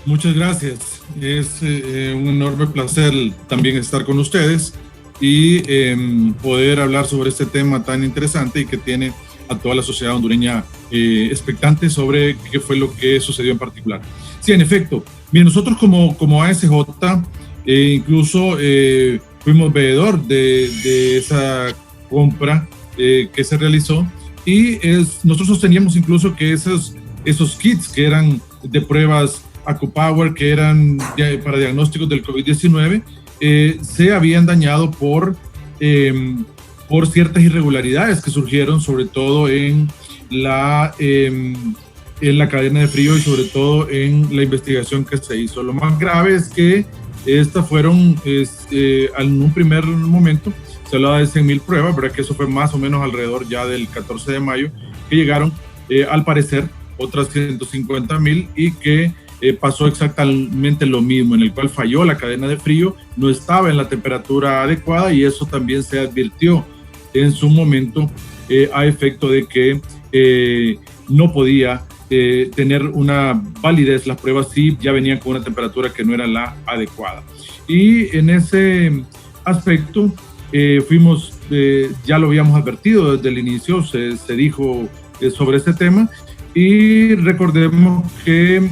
Muchas gracias. Es un enorme placer también estar con ustedes y poder hablar sobre este tema tan interesante y que tiene a toda la sociedad hondureña expectante sobre qué fue lo que sucedió en particular. Sí, en efecto. Miren, nosotros como ASJ incluso fuimos veedor de esa compra que se realizó y nosotros sosteníamos incluso que esos kits que eran de pruebas AcuPower, que eran para diagnósticos del COVID-19, se habían dañado por ciertas irregularidades que surgieron, sobre todo en la cadena de frío y sobre todo en la investigación que se hizo. Lo más grave es que estas fueron, en un primer momento, se hablaba de 100,000 pruebas, ¿verdad? Que eso fue más o menos alrededor ya del 14 de mayo, que llegaron, al parecer, otras 150,000 y que pasó exactamente lo mismo, en el cual falló la cadena de frío, no estaba en la temperatura adecuada y eso también se advirtió en su momento a efecto de que no podía tener una validez las pruebas si ya venían con una temperatura que no era la adecuada. Y en ese aspecto ya lo habíamos advertido desde el inicio, se dijo sobre este tema. Y recordemos que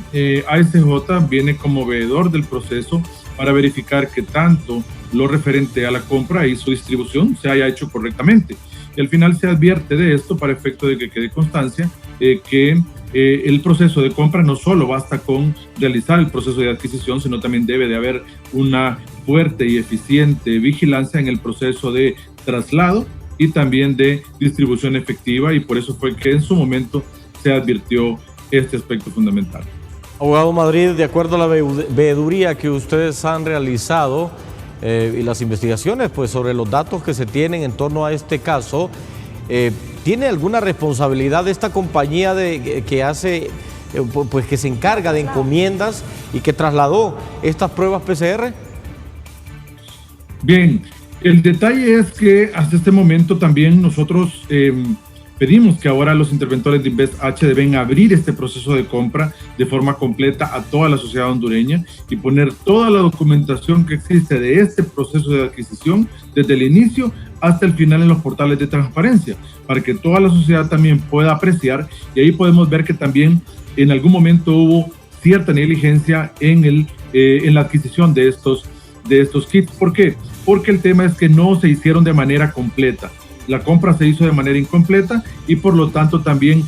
ASJ viene como veedor del proceso para verificar que tanto lo referente a la compra y su distribución se haya hecho correctamente. Y al final se advierte de esto para efecto de que quede constancia que el proceso de compra no solo basta con realizar el proceso de adquisición, sino también debe de haber una fuerte y eficiente vigilancia en el proceso de traslado y también de distribución efectiva, y por eso fue que en su momento se advirtió este aspecto fundamental. Abogado Madrid, de acuerdo a la veeduría que ustedes han realizado y las investigaciones pues, sobre los datos que se tienen en torno a este caso, ¿tiene alguna responsabilidad de esta compañía que se encarga de encomiendas y que trasladó estas pruebas PCR? Bien, el detalle es que hasta este momento también nosotros pedimos que ahora los interventores de InvestH deben abrir este proceso de compra de forma completa a toda la sociedad hondureña y poner toda la documentación que existe de este proceso de adquisición desde el inicio hasta el final en los portales de transparencia, para que toda la sociedad también pueda apreciar, y ahí podemos ver que también en algún momento hubo cierta negligencia en la adquisición de estos kits. ¿Por qué? Porque el tema es que no se hicieron de manera completa. La compra se hizo de manera incompleta y por lo tanto también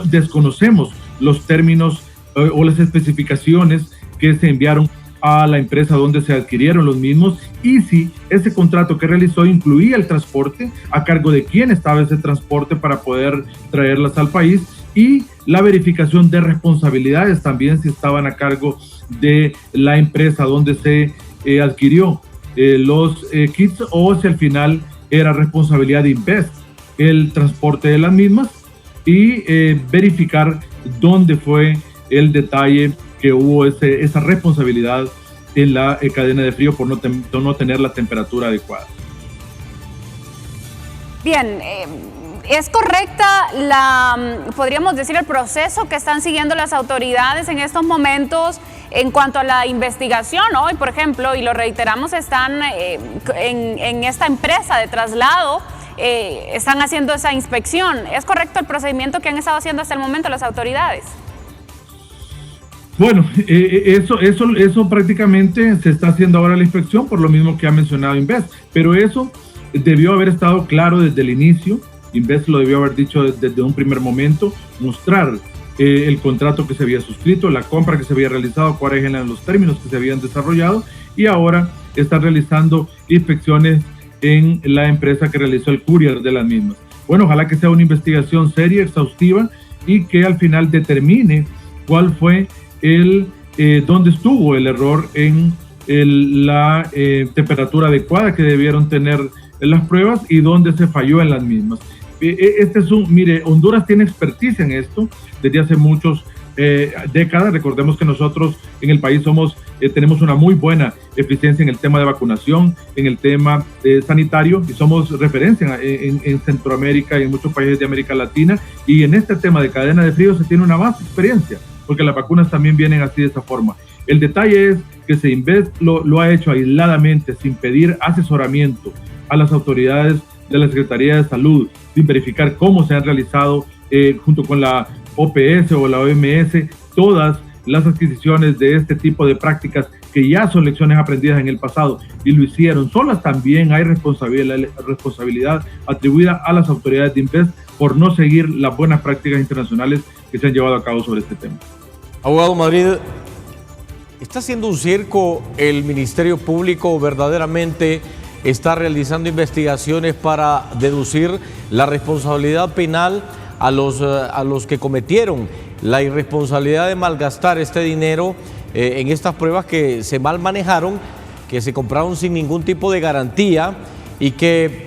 desconocemos los términos o las especificaciones que se enviaron a la empresa donde se adquirieron los mismos, y si ese contrato que realizó incluía el transporte, a cargo de quién estaba ese transporte para poder traerlas al país, y la verificación de responsabilidades también, si estaban a cargo de la empresa donde se adquirió los kits, o si al final era responsabilidad de Invest el transporte de las mismas, y verificar dónde fue el detalle que hubo esa responsabilidad en la cadena de frío por no tener la temperatura adecuada. Bien, ¿es correcta podríamos decir, el proceso que están siguiendo las autoridades en estos momentos en cuanto a la investigación? Hoy, por ejemplo, y lo reiteramos, están en esta empresa de traslado, están haciendo esa inspección. ¿Es correcto el procedimiento que han estado haciendo hasta el momento las autoridades? Bueno, eso prácticamente se está haciendo ahora la inspección, por lo mismo que ha mencionado Invest, pero eso debió haber estado claro desde el inicio. Invest lo debió haber dicho desde un primer momento, mostrar el contrato que se había suscrito, la compra que se había realizado, cuáles eran los términos que se habían desarrollado, y ahora está realizando inspecciones en la empresa que realizó el courier de las mismas. Bueno, ojalá que sea una investigación seria, exhaustiva, y que al final determine cuál fue dónde estuvo el error en la temperatura adecuada que debieron tener las pruebas y dónde se falló en las mismas. Mire, Honduras tiene expertise en esto desde hace muchas décadas. Recordemos que nosotros en el país tenemos una muy buena eficiencia en el tema de vacunación, en el tema sanitario, y somos referencia en Centroamérica y en muchos países de América Latina, y en este tema de cadena de frío se tiene una vasta experiencia, porque las vacunas también vienen así de esa forma. El detalle es que Seinvest lo ha hecho aisladamente, sin pedir asesoramiento a las autoridades de la Secretaría de Salud, sin verificar cómo se han realizado junto con la OPS o la OMS todas las adquisiciones de este tipo de prácticas que ya son lecciones aprendidas en el pasado y lo hicieron solas. También hay responsabilidad atribuida a las autoridades de Invest por no seguir las buenas prácticas internacionales que se han llevado a cabo sobre este tema. Abogado Madrid, ¿está haciendo un circo el Ministerio Público o verdaderamente está realizando investigaciones para deducir la responsabilidad penal a los que cometieron la irresponsabilidad de malgastar este dinero en estas pruebas que se mal manejaron, que se compraron sin ningún tipo de garantía y que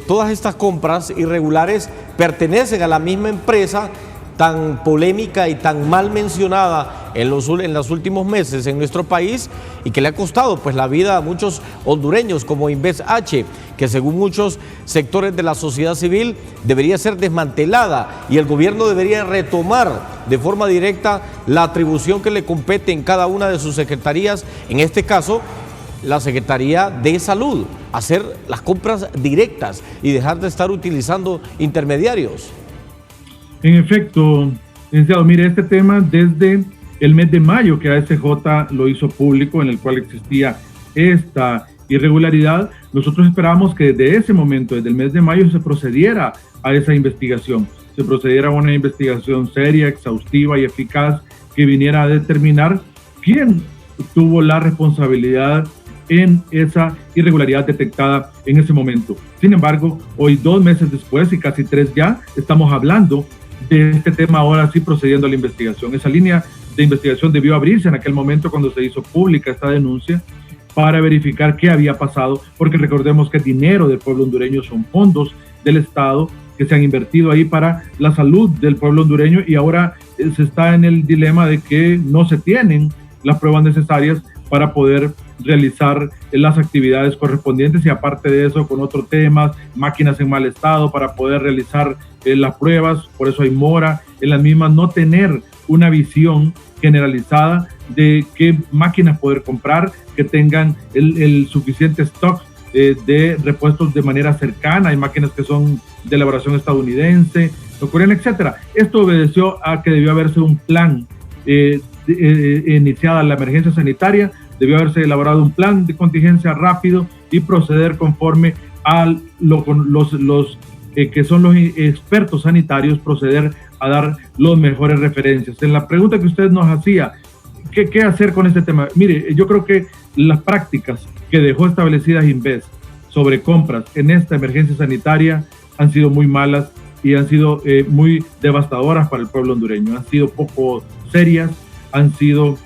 todas estas compras irregulares pertenecen a la misma empresa tan polémica y tan mal mencionada en los últimos meses en nuestro país y que le ha costado pues la vida a muchos hondureños como Invest H, que según muchos sectores de la sociedad civil debería ser desmantelada y el gobierno debería retomar de forma directa la atribución que le compete en cada una de sus secretarías, en este caso la Secretaría de Salud, hacer las compras directas y dejar de estar utilizando intermediarios. En efecto, licenciado, mire, este tema desde el mes de mayo que ASJ lo hizo público, en el cual existía esta irregularidad, nosotros esperábamos que desde ese momento, desde el mes de mayo, se procediera a esa investigación, se procediera a una investigación seria, exhaustiva y eficaz que viniera a determinar quién tuvo la responsabilidad en esa irregularidad detectada en ese momento. Sin embargo, hoy 2 meses después y casi 3 ya, estamos hablando de este tema ahora sí procediendo a la investigación. Esa línea de investigación debió abrirse en aquel momento cuando se hizo pública esta denuncia para verificar qué había pasado, porque recordemos que el dinero del pueblo hondureño son fondos del Estado que se han invertido ahí para la salud del pueblo hondureño y ahora se está en el dilema de que no se tienen las pruebas necesarias para poder realizar las actividades correspondientes y aparte de eso con otros temas, máquinas en mal estado para poder realizar las pruebas, por eso hay mora en las mismas, no tener una visión generalizada de qué máquinas poder comprar, que tengan el suficiente stock de repuestos de manera cercana, hay máquinas que son de elaboración estadounidense, coreana, etcétera. Esto obedeció a que debió haberse un plan iniciada la emergencia sanitaria, debió haberse elaborado un plan de contingencia rápido y proceder conforme a los que son los expertos sanitarios, proceder a dar los mejores referencias. En la pregunta que usted nos hacía, ¿qué hacer con este tema? Mire, yo creo que las prácticas que dejó establecidas Invest sobre compras en esta emergencia sanitaria han sido muy malas y han sido muy devastadoras para el pueblo hondureño. Han sido poco serias, han sido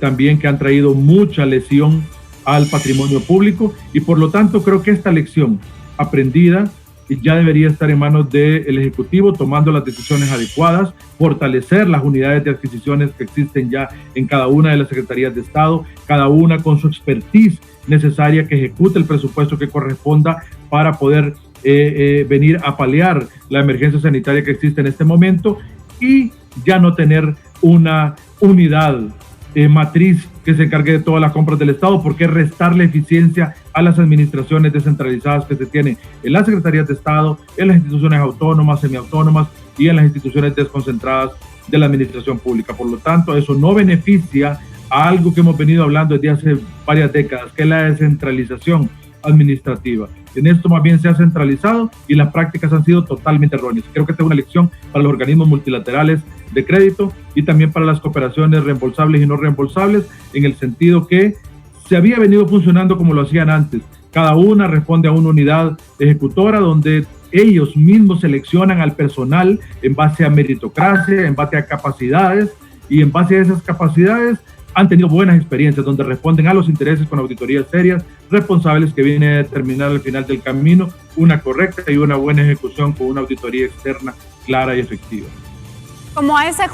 también que han traído mucha lesión al patrimonio público y por lo tanto creo que esta lección aprendida ya debería estar en manos del Ejecutivo tomando las decisiones adecuadas, fortalecer las unidades de adquisiciones que existen ya en cada una de las secretarías de Estado, cada una con su expertise necesaria que ejecute el presupuesto que corresponda para poder venir a paliar la emergencia sanitaria que existe en este momento y ya no tener una unidad matriz que se encargue de todas las compras del Estado, porque restarle eficiencia a las administraciones descentralizadas que se tienen en las secretarías de Estado, en las instituciones autónomas, semiautónomas y en las instituciones desconcentradas de la administración pública. Por lo tanto, eso no beneficia a algo que hemos venido hablando desde hace varias décadas, que es la descentralización administrativa. En esto más bien se ha centralizado y las prácticas han sido totalmente erróneas. Creo que esta es una lección para los organismos multilaterales de crédito y también para las cooperaciones reembolsables y no reembolsables, en el sentido que se había venido funcionando como lo hacían antes. Cada una responde a una unidad ejecutora donde ellos mismos seleccionan al personal en base a meritocracia, en base a capacidades y en base a esas capacidades han tenido buenas experiencias donde responden a los intereses con auditorías serias, responsables que vienen a determinar al final del camino una correcta y una buena ejecución con una auditoría externa clara y efectiva. Como ASJ,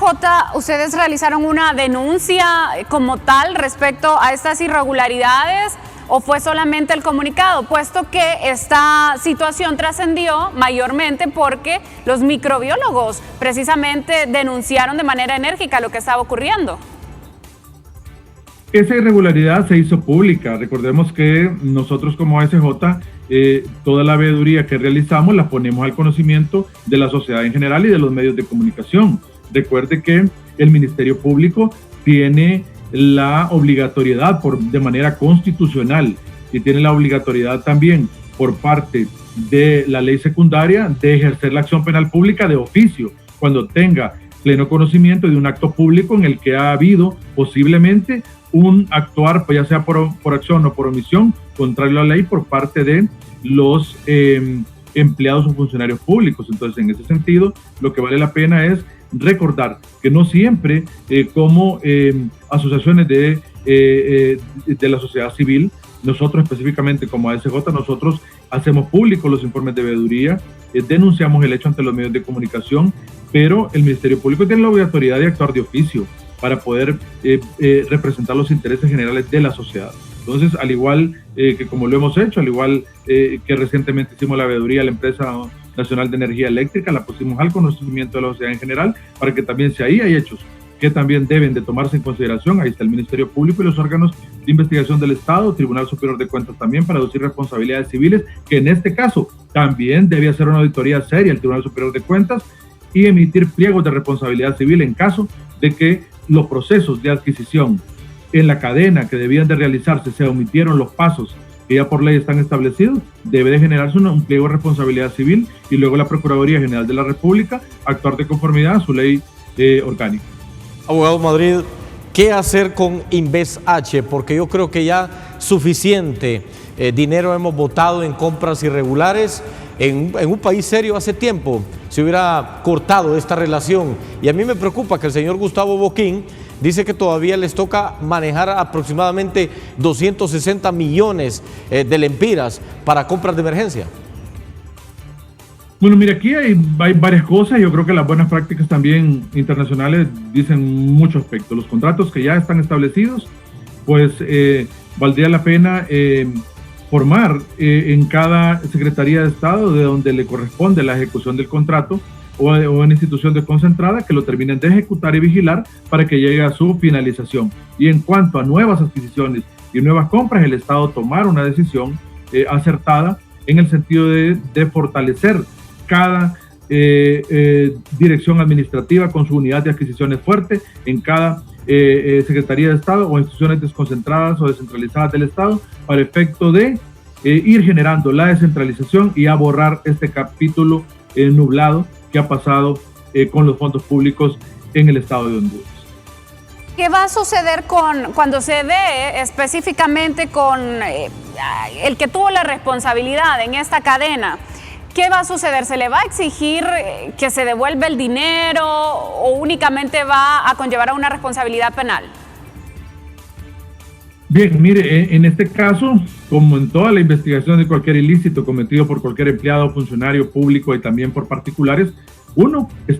¿ustedes realizaron una denuncia como tal respecto a estas irregularidades o fue solamente el comunicado? Puesto que esta situación trascendió mayormente porque los microbiólogos precisamente denunciaron de manera enérgica lo que estaba ocurriendo. Esa irregularidad se hizo pública. Recordemos que nosotros como ASJ, toda la veeduría que realizamos la ponemos al conocimiento de la sociedad en general y de los medios de comunicación. Recuerde que el Ministerio Público tiene la obligatoriedad de manera constitucional y tiene la obligatoriedad también por parte de la ley secundaria de ejercer la acción penal pública de oficio cuando tenga pleno conocimiento de un acto público en el que ha habido posiblemente un actuar, ya sea por acción o por omisión, contrario a la ley por parte de los empleados o funcionarios públicos. Entonces, en ese sentido, lo que vale la pena es recordar que no siempre como asociaciones de la sociedad civil, nosotros específicamente como ASJ, nosotros hacemos públicos los informes de veeduría, denunciamos el hecho ante los medios de comunicación, pero el Ministerio Público tiene la obligatoriedad de actuar de oficio para poder representar los intereses generales de la sociedad. Entonces, al igual que como lo hemos hecho, al igual que recientemente hicimos la veeduría a la empresa Nacional de Energía Eléctrica, la pusimos al conocimiento de la sociedad en general, para que también si ahí hay hechos que también deben de tomarse en consideración, ahí está el Ministerio Público y los órganos de investigación del Estado, Tribunal Superior de Cuentas también, para deducir responsabilidades civiles, que en este caso también debe hacer una auditoría seria el Tribunal Superior de Cuentas y emitir pliegos de responsabilidad civil en caso de que los procesos de adquisición en la cadena que debían de realizarse se omitieron los pasos que ya por ley están establecidos. Debe de generarse un pliego de responsabilidad civil y luego la Procuraduría General de la República actuar de conformidad a su ley orgánica. Abogado Madrid, ¿qué hacer con Inves H? Porque yo creo que ya suficiente dinero hemos botado en compras irregulares. En un país serio hace tiempo se hubiera cortado esta relación. Y a mí me preocupa que el señor Gustavo Boquín dice que todavía les toca manejar aproximadamente 260 millones de lempiras para compras de emergencia. Bueno, mira, aquí hay varias cosas. Yo creo que las buenas prácticas también internacionales dicen mucho aspecto. Los contratos que ya están establecidos, pues valdría la pena formar en cada Secretaría de Estado de donde le corresponde la ejecución del contrato o en institución desconcentrada que lo terminen de ejecutar y vigilar para que llegue a su finalización. Y en cuanto a nuevas adquisiciones y nuevas compras, el Estado tomar una decisión acertada en el sentido de fortalecer cada dirección administrativa con su unidad de adquisiciones fuerte en cada Secretaría de Estado o instituciones desconcentradas o descentralizadas del Estado para efecto de ir generando la descentralización y a borrar este capítulo nublado que ha pasado con los fondos públicos en el Estado de Honduras. ¿Qué va a suceder cuando se dé específicamente con el que tuvo la responsabilidad en esta cadena? ¿Qué va a suceder? ¿Se le va a exigir que se devuelva el dinero o únicamente va a conllevar a una responsabilidad penal? Bien, mire, en este caso, como en toda la investigación de cualquier ilícito cometido por cualquier empleado o funcionario público y también por particulares,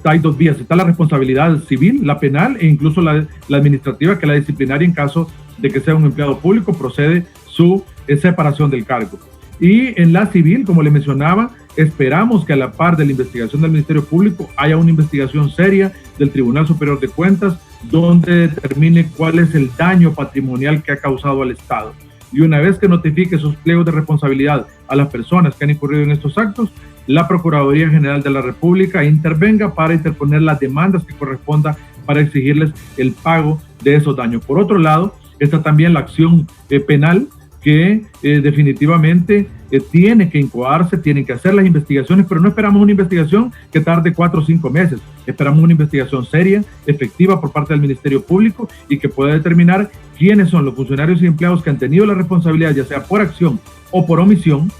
hay dos vías. Está la responsabilidad civil, la penal e incluso la administrativa, que es la disciplinaria en caso de que sea un empleado público, procede su separación del cargo. Y en la civil, como le mencionaba, esperamos que a la par de la investigación del Ministerio Público haya una investigación seria del Tribunal Superior de Cuentas donde determine cuál es el daño patrimonial que ha causado al Estado. Y una vez que notifique esos pliegos de responsabilidad a las personas que han incurrido en estos actos, la Procuraduría General de la República intervenga para interponer las demandas que corresponda para exigirles el pago de esos daños. Por otro lado, está también la acción penal que definitivamente tiene que incoarse, tienen que hacer las investigaciones, pero no esperamos una investigación que tarde 4 o 5 meses. Esperamos una investigación seria, efectiva por parte del Ministerio Público y que pueda determinar quiénes son los funcionarios y empleados que han tenido la responsabilidad, ya sea por acción o por omisión,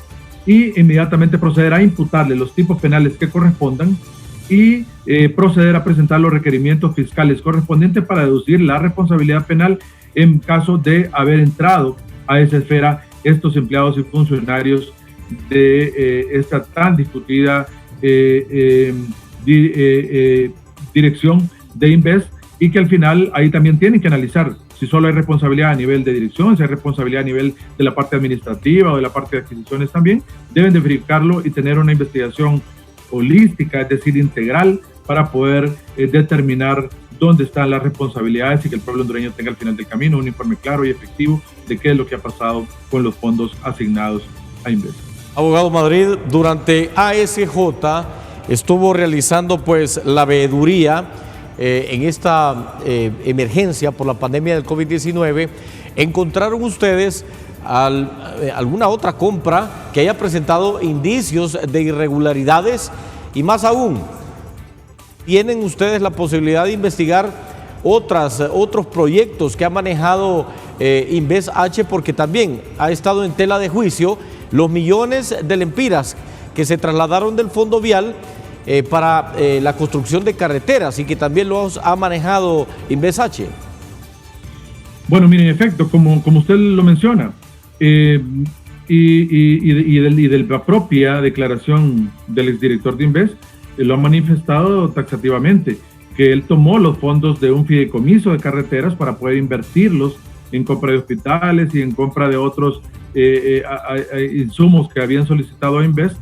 y inmediatamente proceder a imputarle los tipos penales que correspondan y proceder a presentar los requerimientos fiscales correspondientes para deducir la responsabilidad penal en caso de haber entrado a esa esfera estos empleados y funcionarios de esta tan discutida dirección de Inves, y que al final ahí también tienen que analizar si solo hay responsabilidad a nivel de dirección, si hay responsabilidad a nivel de la parte administrativa o de la parte de adquisiciones también, deben de verificarlo y tener una investigación holística, es decir, integral, para poder determinar dónde están las responsabilidades y que el pueblo hondureño tenga al final del camino un informe claro y efectivo de qué es lo que ha pasado con los fondos asignados a Inves. Abogado Madrid, durante ASJ estuvo realizando pues la veeduría en esta emergencia por la pandemia del COVID-19. ¿Encontraron ustedes alguna otra compra que haya presentado indicios de irregularidades? Y más aún, ¿tienen ustedes la posibilidad de investigar otros proyectos que ha manejado Inves H? Porque también ha estado en tela de juicio los millones de lempiras que se trasladaron del Fondo Vial para la construcción de carreteras y que también los ha manejado Inves H. Bueno, mire, en efecto, como usted lo menciona, de la propia declaración del exdirector de Inves, lo ha manifestado taxativamente, que él tomó los fondos de un fideicomiso de carreteras para poder invertirlos en compra de hospitales y en compra de otros insumos que habían solicitado a Inves,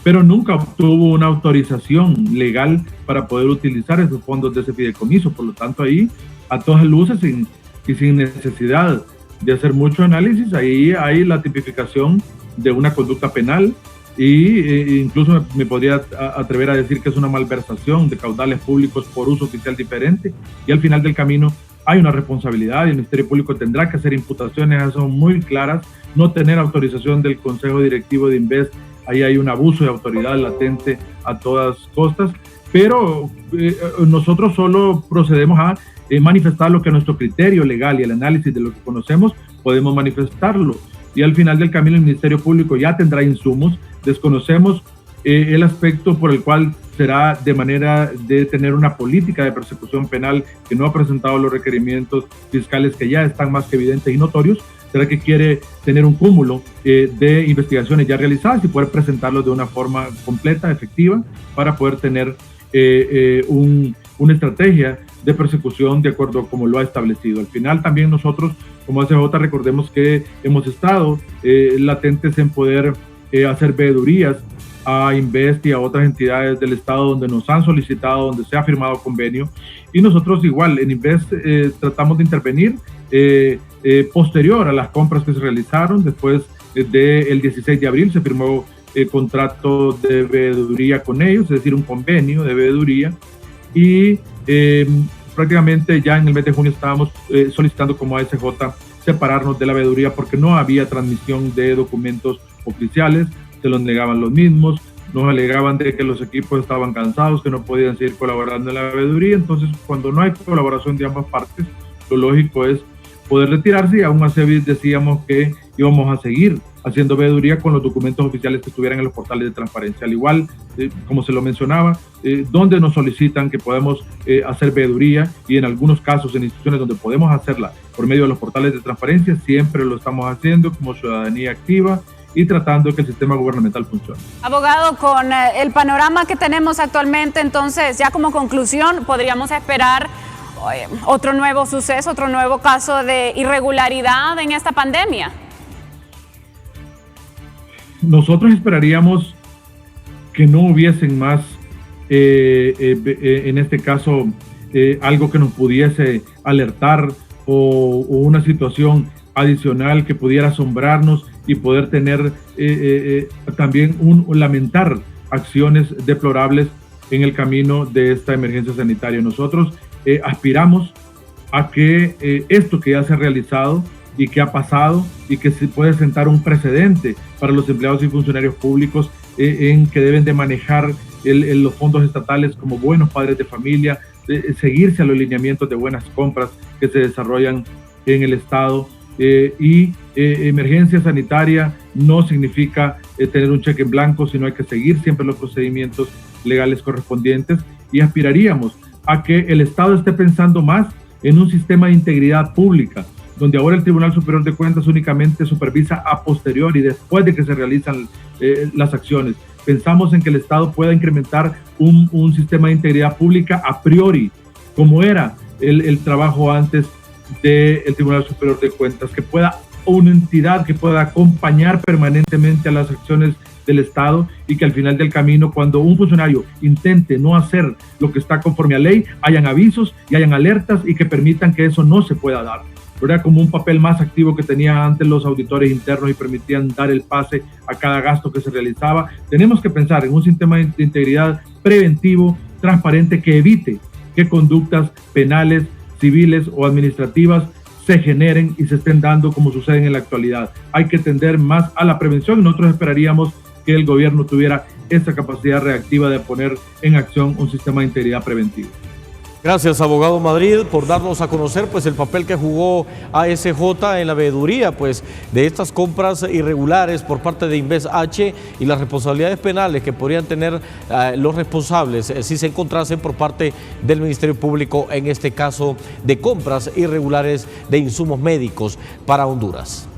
pero nunca obtuvo una autorización legal para poder utilizar esos fondos de ese fideicomiso. Por lo tanto, ahí, a todas luces y sin necesidad de hacer mucho análisis, ahí hay la tipificación de una conducta penal e incluso me podría atrever a decir que es una malversación de caudales públicos por uso oficial diferente, y al final del camino hay una responsabilidad y el Ministerio Público tendrá que hacer imputaciones, son muy claras, no tener autorización del Consejo Directivo de Inves, ahí hay un abuso de autoridad latente a todas costas, pero nosotros solo procedemos a manifestar lo que a nuestro criterio legal y el análisis de lo que conocemos podemos manifestarlo, y al final del camino el Ministerio Público ya tendrá insumos. Desconocemos el aspecto por el cual será de manera de tener una política de persecución penal que no ha presentado los requerimientos fiscales que ya están más que evidentes y notorios. Será que quiere tener un cúmulo de investigaciones ya realizadas y poder presentarlos de una forma completa, efectiva, para poder tener una estrategia de persecución de acuerdo a como lo ha establecido. Al final también nosotros como ACJ recordemos que hemos estado latentes en poder hacer veedurías a Inves y a otras entidades del Estado donde nos han solicitado, donde se ha firmado convenio, y nosotros igual en Inves tratamos de intervenir posterior a las compras que se realizaron. Después del 16 de abril se firmó contrato de veeduría con ellos, es decir, un convenio de veeduría, y prácticamente ya en el mes de junio estábamos solicitando como ASJ separarnos de la veeduría porque no había transmisión de documentos oficiales, se los negaban los mismos, nos alegaban de que los equipos estaban cansados, que no podían seguir colaborando en la veeduría. Entonces, cuando no hay colaboración de ambas partes, lo lógico es poder retirarse, y aún así decíamos que íbamos a seguir haciendo veeduría con los documentos oficiales que estuvieran en los portales de transparencia. Al igual, como se lo mencionaba, donde nos solicitan que podemos hacer veeduría, y en algunos casos en instituciones donde podemos hacerla por medio de los portales de transparencia, siempre lo estamos haciendo como ciudadanía activa y tratando de que el sistema gubernamental funcione. Abogado, con el panorama que tenemos actualmente, entonces, ya como conclusión, podríamos esperar otro nuevo suceso, otro nuevo caso de irregularidad en esta pandemia. Nosotros esperaríamos que no hubiesen más, en este caso, algo que nos pudiese alertar o una situación adicional que pudiera asombrarnos y poder tener también lamentar acciones deplorables en el camino de esta emergencia sanitaria. Nosotros aspiramos a que esto que ya se ha realizado y que ha pasado y que se puede sentar un precedente para los empleados y funcionarios públicos en que deben de manejar los fondos estatales como buenos padres de familia, seguirse a los lineamientos de buenas compras que se desarrollan en el Estado. Emergencia sanitaria no significa tener un cheque en blanco, sino hay que seguir siempre los procedimientos legales correspondientes, y aspiraríamos a que el Estado esté pensando más en un sistema de integridad pública, donde ahora el Tribunal Superior de Cuentas únicamente supervisa a posteriori, después de que se realizan las acciones. Pensamos en que el Estado pueda incrementar un sistema de integridad pública a priori, como era el trabajo antes del Tribunal Superior de Cuentas, que pueda una entidad que pueda acompañar permanentemente a las acciones del Estado y que al final del camino, cuando un funcionario intente no hacer lo que está conforme a ley, hayan avisos y hayan alertas y que permitan que eso no se pueda dar. Era como un papel más activo que tenían antes los auditores internos y permitían dar el pase a cada gasto que se realizaba. Tenemos que pensar en un sistema de integridad preventivo, transparente, que evite que conductas penales, civiles o administrativas se generen y se estén dando como sucede en la actualidad. Hay que tender más a la prevención y nosotros esperaríamos que el gobierno tuviera esa capacidad reactiva de poner en acción un sistema de integridad preventiva. Gracias, abogado Madrid, por darnos a conocer pues el papel que jugó ASJ en la veeduría pues de estas compras irregulares por parte de InvestH y las responsabilidades penales que podrían tener los responsables si se encontrasen por parte del Ministerio Público en este caso de compras irregulares de insumos médicos para Honduras.